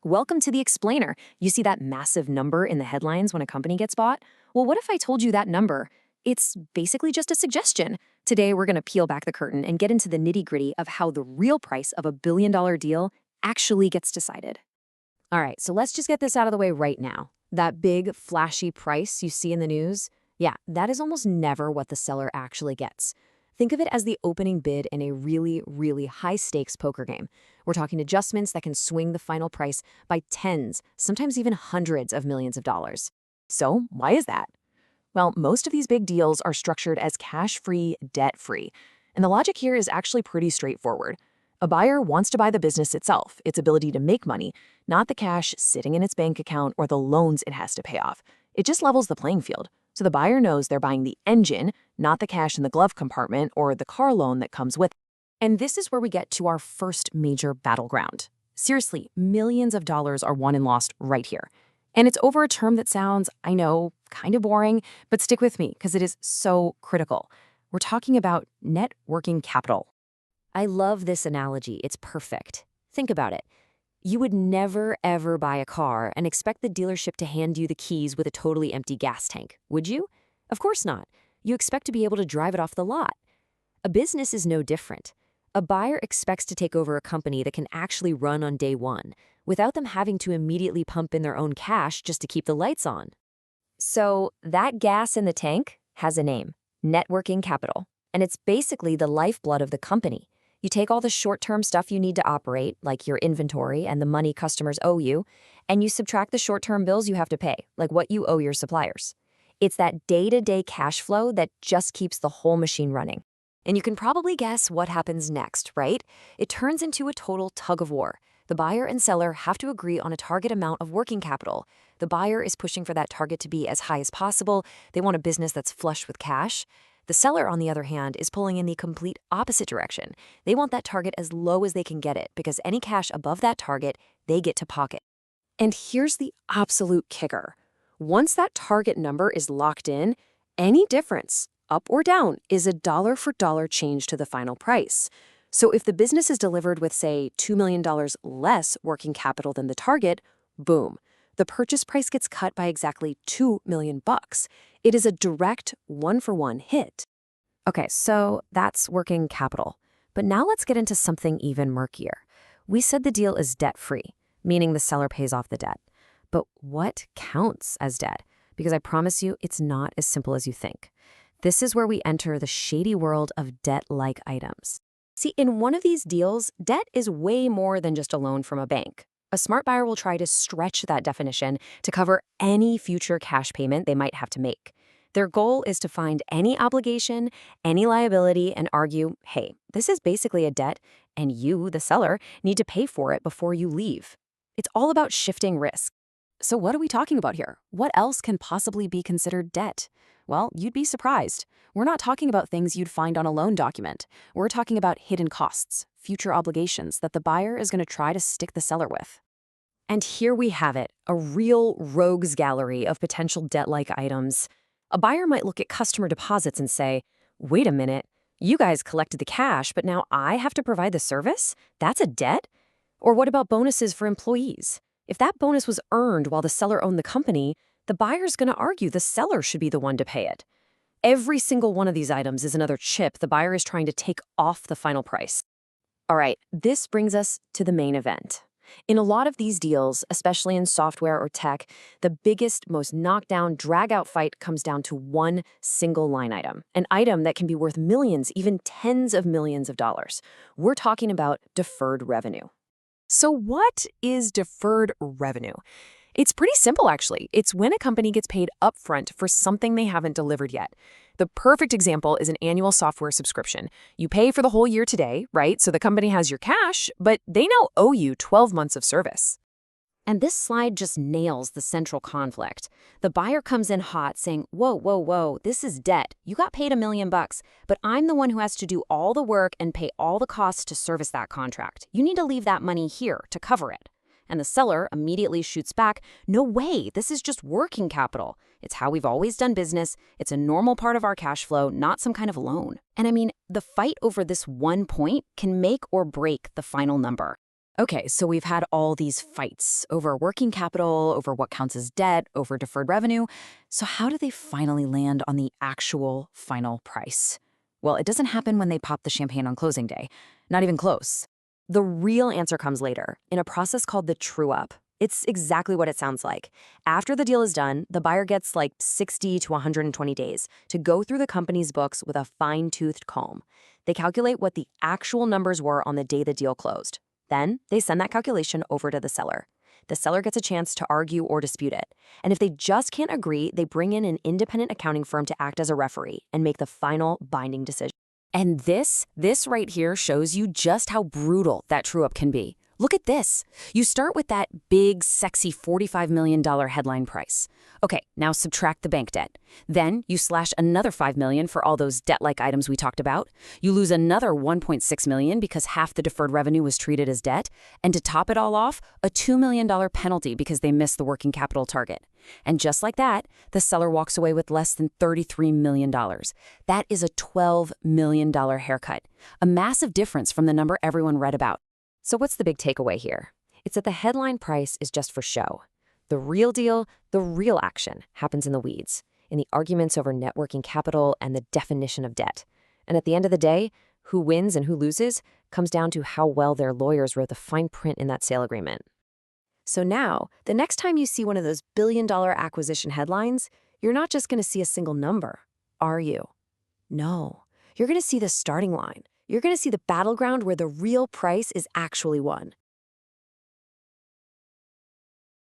Welcome to the explainer. You see that massive number in the headlines when a company gets bought? Well, what if I told you that number? It's basically just a suggestion. Today, we're going to peel back the curtain and get into the nitty-gritty of how the real price of a billion-dollar deal actually gets decided. All right, so let's just get this out of the way right now. That big, flashy price you see in the news, yeah, that is almost never what the seller actually gets. Think of it as the opening bid in a really, really high-stakes poker game. We're talking adjustments that can swing the final price by tens, sometimes even hundreds of millions of dollars. So, why is that? Well, most of these big deals are structured as cash-free, debt-free. And the logic here is actually pretty straightforward. A buyer wants to buy the business itself, its ability to make money, not the cash sitting in its bank account or the loans it has to pay off. It just levels the playing field. So the buyer knows they're buying the engine, not the cash in the glove compartment or the car loan that comes with it. And this is where we get to our first major battleground. Seriously, millions of dollars are won and lost right here. And it's over a term that sounds, I know, kind of boring, but stick with me because it is so critical. We're talking about net working capital. I love this analogy. It's perfect. Think about it. You would never, ever buy a car and expect the dealership to hand you the keys with a totally empty gas tank, would you? Of course not. You expect to be able to drive it off the lot. A business is no different. A buyer expects to take over a company that can actually run on day one, without them having to immediately pump in their own cash just to keep the lights on. So that gas in the tank has a name, net working capital, and it's basically the lifeblood of the company. You take all the short-term stuff you need to operate, like your inventory and the money customers owe you, and you subtract the short-term bills you have to pay, like what you owe your suppliers. It's that day-to-day cash flow that just keeps the whole machine running. And you can probably guess what happens next, right? It turns into a total tug of war. The buyer and seller have to agree on a target amount of working capital. The buyer is pushing for that target to be as high as possible. They want a business that's flush with cash. The seller, on the other hand, is pulling in the complete opposite direction. They want that target as low as they can get it because any cash above that target, they get to pocket. And here's the absolute kicker. Once that target number is locked in, any difference, up or down, is a dollar-for-dollar change to the final price. So if the business is delivered with, say, $2 million less working capital than the target, boom, the purchase price gets cut by exactly $2 million. It is a direct one-for-one hit. Okay, so that's working capital. But now let's get into something even murkier. We said the deal is debt-free, meaning the seller pays off the debt. But what counts as debt? Because I promise you, it's not as simple as you think. This is where we enter the shady world of debt-like items. See, in one of these deals, debt is way more than just a loan from a bank. A smart buyer will try to stretch that definition to cover any future cash payment they might have to make. Their goal is to find any obligation, any liability, and argue, hey, this is basically a debt, and you, the seller, need to pay for it before you leave. It's all about shifting risk. So what are we talking about here? What else can possibly be considered debt? Well, you'd be surprised. We're not talking about things you'd find on a loan document. We're talking about hidden costs, future obligations that the buyer is going to try to stick the seller with. And here we have it, a real rogues gallery of potential debt-like items. A buyer might look at customer deposits and say, wait a minute, you guys collected the cash, but now I have to provide the service? That's a debt? Or what about bonuses for employees? If that bonus was earned while the seller owned the company, the buyer's going to argue the seller should be the one to pay it. Every single one of these items is another chip the buyer is trying to take off the final price. All right, this brings us to the main event. In a lot of these deals, especially in software or tech, the biggest, most knockdown, drag-out fight comes down to one single line item, an item that can be worth millions, even tens of millions of dollars. We're talking about deferred revenue. So what is deferred revenue? It's pretty simple, actually. It's when a company gets paid upfront for something they haven't delivered yet. The perfect example is an annual software subscription. You pay for the whole year today, right? So the company has your cash, but they now owe you 12 months of service. And this slide just nails the central conflict. The buyer comes in hot saying, whoa, whoa, whoa, this is debt. You got paid $1 million, but I'm the one who has to do all the work and pay all the costs to service that contract. You need to leave that money here to cover it. And the seller immediately shoots back, no way, this is just working capital. It's how we've always done business. It's a normal part of our cash flow, not some kind of loan. And I mean, the fight over this one point can make or break the final number. Okay, so we've had all these fights over working capital, over what counts as debt, over deferred revenue. So how do they finally land on the actual final price? Well, it doesn't happen when they pop the champagne on closing day. Not even close. The real answer comes later, in a process called the true-up. It's exactly what it sounds like. After the deal is done, the buyer gets like 60 to 120 days to go through the company's books with a fine-toothed comb. They calculate what the actual numbers were on the day the deal closed. Then, they send that calculation over to the seller. The seller gets a chance to argue or dispute it. And if they just can't agree, they bring in an independent accounting firm to act as a referee and make the final binding decision. And this right here shows you just how brutal that true-up can be. Look at this. You start with that big, sexy $45 million headline price. Okay, now subtract the bank debt. Then you slash another $5 million for all those debt-like items we talked about. You lose another $1.6 million because half the deferred revenue was treated as debt. And to top it all off, a $2 million penalty because they missed the working capital target. And just like that, the seller walks away with less than $33 million. That is a $12 million haircut, a massive difference from the number everyone read about. So what's the big takeaway here? It's that the headline price is just for show. The real deal, the real action, happens in the weeds, in the arguments over net working capital and the definition of debt. And at the end of the day, who wins and who loses comes down to how well their lawyers wrote the fine print in that sale agreement. So now, the next time you see one of those billion-dollar acquisition headlines, you're not just going to see a single number, are you? No, you're going to see the starting line. You're going to see the battleground where the real price is actually won.